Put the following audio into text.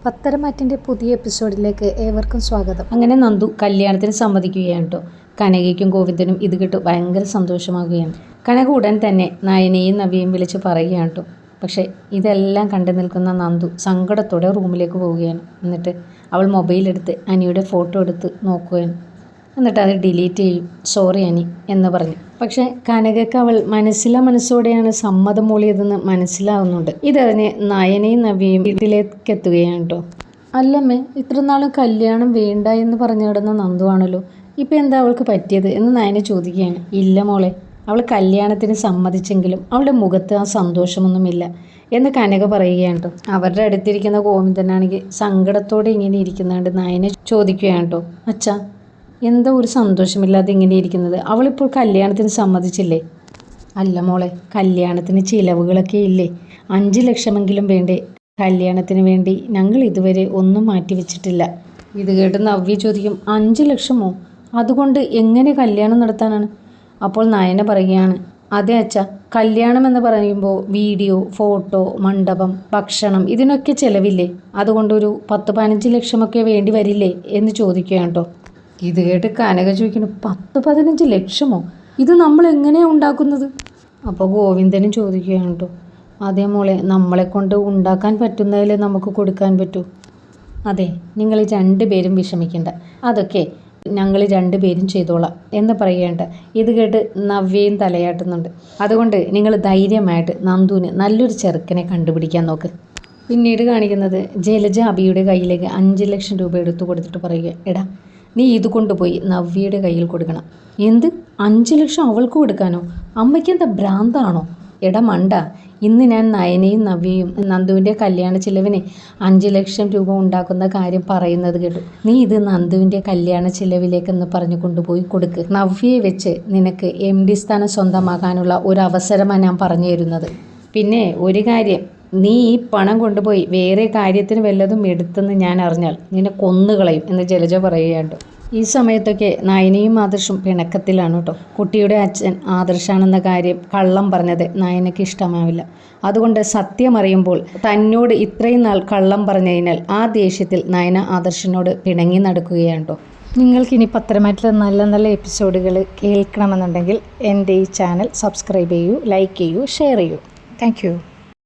പത്തരമാറ്റിൻ്റെ പുതിയ എപ്പിസോഡിലേക്ക് ഏവർക്കും സ്വാഗതം. അങ്ങനെ നന്ദു കല്യാണത്തിന് സമ്മതിക്കുകയാണ് കേട്ടോ. കനകയ്ക്കും ഗോവിന്ദനും ഇത് കേട്ട് ഭയങ്കര സന്തോഷമാകുകയാണ്. കനക ഉടൻ തന്നെ നയനയും നവ്യയും വിളിച്ച് പറയുകയാണ് കേട്ടോ. പക്ഷേ ഇതെല്ലാം കണ്ടു നിൽക്കുന്ന നന്ദു സങ്കടത്തോടെ റൂമിലേക്ക് പോവുകയാണ്. എന്നിട്ട് അവൾ മൊബൈലെടുത്ത് അനിയുടെ ഫോട്ടോ എടുത്ത് നോക്കുകയാണ്. എന്നിട്ട് അത് ഡിലീറ്റ് ചെയ്യും. സോറി അനി എന്ന് പറഞ്ഞു. പക്ഷേ കനകയ്ക്ക് അവൾ മനസ്സോടെയാണ് സമ്മതം മൂളിയതെന്ന് മനസ്സിലാവുന്നുണ്ട്. ഇതറിഞ്ഞ് നയനയും നവ്യയും വീട്ടിലേക്ക് എത്തുകയാണ് കേട്ടോ. അല്ലമ്മേ, ഇത്ര നാളും കല്യാണം വേണ്ട എന്ന് പറഞ്ഞു കിടന്ന നന്ദുവാണല്ലോ, ഇപ്പം എന്താ അവൾക്ക് പറ്റിയത് എന്ന് നയന ചോദിക്കുകയാണ്. ഇല്ല മോളെ, അവൾ കല്യാണത്തിന് സമ്മതിച്ചെങ്കിലും അവളുടെ മുഖത്ത് ആ സന്തോഷമൊന്നുമില്ല എന്ന് കനക പറയുകയാണ് കേട്ടോ. അവരുടെ അടുത്തിരിക്കുന്ന ഗോവിന്ദനാണെങ്കിൽ സങ്കടത്തോടെ ഇങ്ങനെ ഇരിക്കുന്നുണ്ട്. നയന ചോദിക്കുകയാണ് കേട്ടോ, അച്ഛാ എന്താ ഒരു സന്തോഷമില്ലാതെ ഇങ്ങനെ ഇരിക്കുന്നത്? അവളിപ്പോൾ കല്യാണത്തിന് സമ്മതിച്ചില്ലേ? അല്ല മോളെ, കല്യാണത്തിന് ചിലവുകളൊക്കെ ഇല്ലേ? 5 ലക്ഷമെങ്കിലും വേണ്ടേ കല്യാണത്തിന് വേണ്ടി? ഞങ്ങൾ ഇതുവരെ ഒന്നും മാറ്റി വെച്ചിട്ടില്ല. ഇത് കേട്ട് നവ്യ ചോദിക്കും, 5 ലക്ഷമോ? അതുകൊണ്ട് എങ്ങനെ കല്യാണം നടത്താനാണ്? അപ്പോൾ നയന പറയുകയാണ്, അതെ അച്ഛ, കല്യാണം എന്ന് പറയുമ്പോൾ വീഡിയോ, ഫോട്ടോ, മണ്ഡപം, ഭക്ഷണം ഇതിനൊക്കെ ചിലവില്ലേ? അതുകൊണ്ടൊരു 10-15 ലക്ഷമൊക്കെ വേണ്ടി വരില്ലേ എന്ന് ചോദിക്കുകയാണ് കേട്ടോ. ഇത് കേട്ട് കനക ചോദിക്കുന്നു, 10-15 ലക്ഷമോ? ഇത് നമ്മൾ എങ്ങനെയാണ് ഉണ്ടാക്കുന്നത്? അപ്പോൾ ഗോവിന്ദനും ചോദിക്കുകയാണ് കേട്ടോ. അതേ മോളെ, നമ്മളെ കൊണ്ട് ഉണ്ടാക്കാൻ പറ്റുന്നതിൽ നമുക്ക് കൊടുക്കാൻ പറ്റൂ. അതെ, നിങ്ങൾ 2 പേരും വിഷമിക്കേണ്ട, അതൊക്കെ ഞങ്ങൾ 2 പേരും ചെയ്തോളാം എന്ന് പറയേണ്ട. ഇത് കേട്ട് നവ്യയും തലയാട്ടുന്നുണ്ട്. അതുകൊണ്ട് നിങ്ങൾ ധൈര്യമായിട്ട് നന്ദുവിന് നല്ലൊരു ചെറുക്കനെ കണ്ടുപിടിക്കാൻ നോക്ക്. പിന്നീട് കാണിക്കുന്നത് ജലജ അബിയുടെ കയ്യിലേക്ക് 5 ലക്ഷം രൂപ എടുത്തു കൊടുത്തിട്ട് പറയുക, എടാ നീ ഇത് കൊണ്ടുപോയി നവ്യയുടെ കയ്യിൽ കൊടുക്കണം. എന്ത്, 5 ലക്ഷം അവൾക്ക് കൊടുക്കാനോ? അമ്മയ്ക്ക് എന്താ ഭ്രാന്താണോ? എടാ മണ്ട, ഇന്ന് ഞാൻ നയനയും നവ്യയും നന്ദുവിൻ്റെ കല്യാണ ചിലവിന് 5 ലക്ഷം രൂപ ഉണ്ടാക്കുന്ന കാര്യം പറയുന്നത് കേട്ടു. നീ ഇത് നന്ദുവിൻ്റെ കല്യാണ ചിലവിലേക്കെന്ന് പറഞ്ഞു കൊണ്ടുപോയി കൊടുക്ക്. നവ്യയെ വെച്ച് നിനക്ക് MD സ്ഥാനം സ്വന്തമാക്കാനുള്ള ഒരു അവസരമാണ് ഞാൻ പറഞ്ഞു തരുന്നത്. പിന്നെ ഒരു കാര്യം, നീ ഈ പണം കൊണ്ടുപോയി വേറെ കാര്യത്തിന് വല്ലതും എടുത്തെന്ന് ഞാൻ അറിഞ്ഞാൽ നിന്നെ കൊന്നുകളയും എന്ന് ജലജ പറയുകയുണ്ട്. ഈ സമയത്തൊക്കെ നയനയും ആദർശും പിണക്കത്തിലാണ് കേട്ടോ. കുട്ടിയുടെ അച്ഛൻ ആദർശാണെന്ന കാര്യം കള്ളം പറഞ്ഞത് നയനയ്ക്ക് ഇഷ്ടമാവില്ല. അതുകൊണ്ട് സത്യം അറിയുമ്പോൾ തന്നോട് ഇത്രയും നാൾ കള്ളം പറഞ്ഞതിനാൽ ആ ദേഷ്യത്തിൽ നയന ആദർശിനോട് പിണങ്ങി നടക്കുകയാണ് കേട്ടോ. നിങ്ങൾക്കിനി പത്തരമാറ്റിലെ നല്ല നല്ല എപ്പിസോഡുകൾ കേൾക്കണമെന്നുണ്ടെങ്കിൽ എൻ്റെ ഈ ചാനൽ സബ്സ്ക്രൈബ് ചെയ്യൂ, ലൈക്ക് ചെയ്യൂ, ഷെയർ ചെയ്യൂ. Thank you.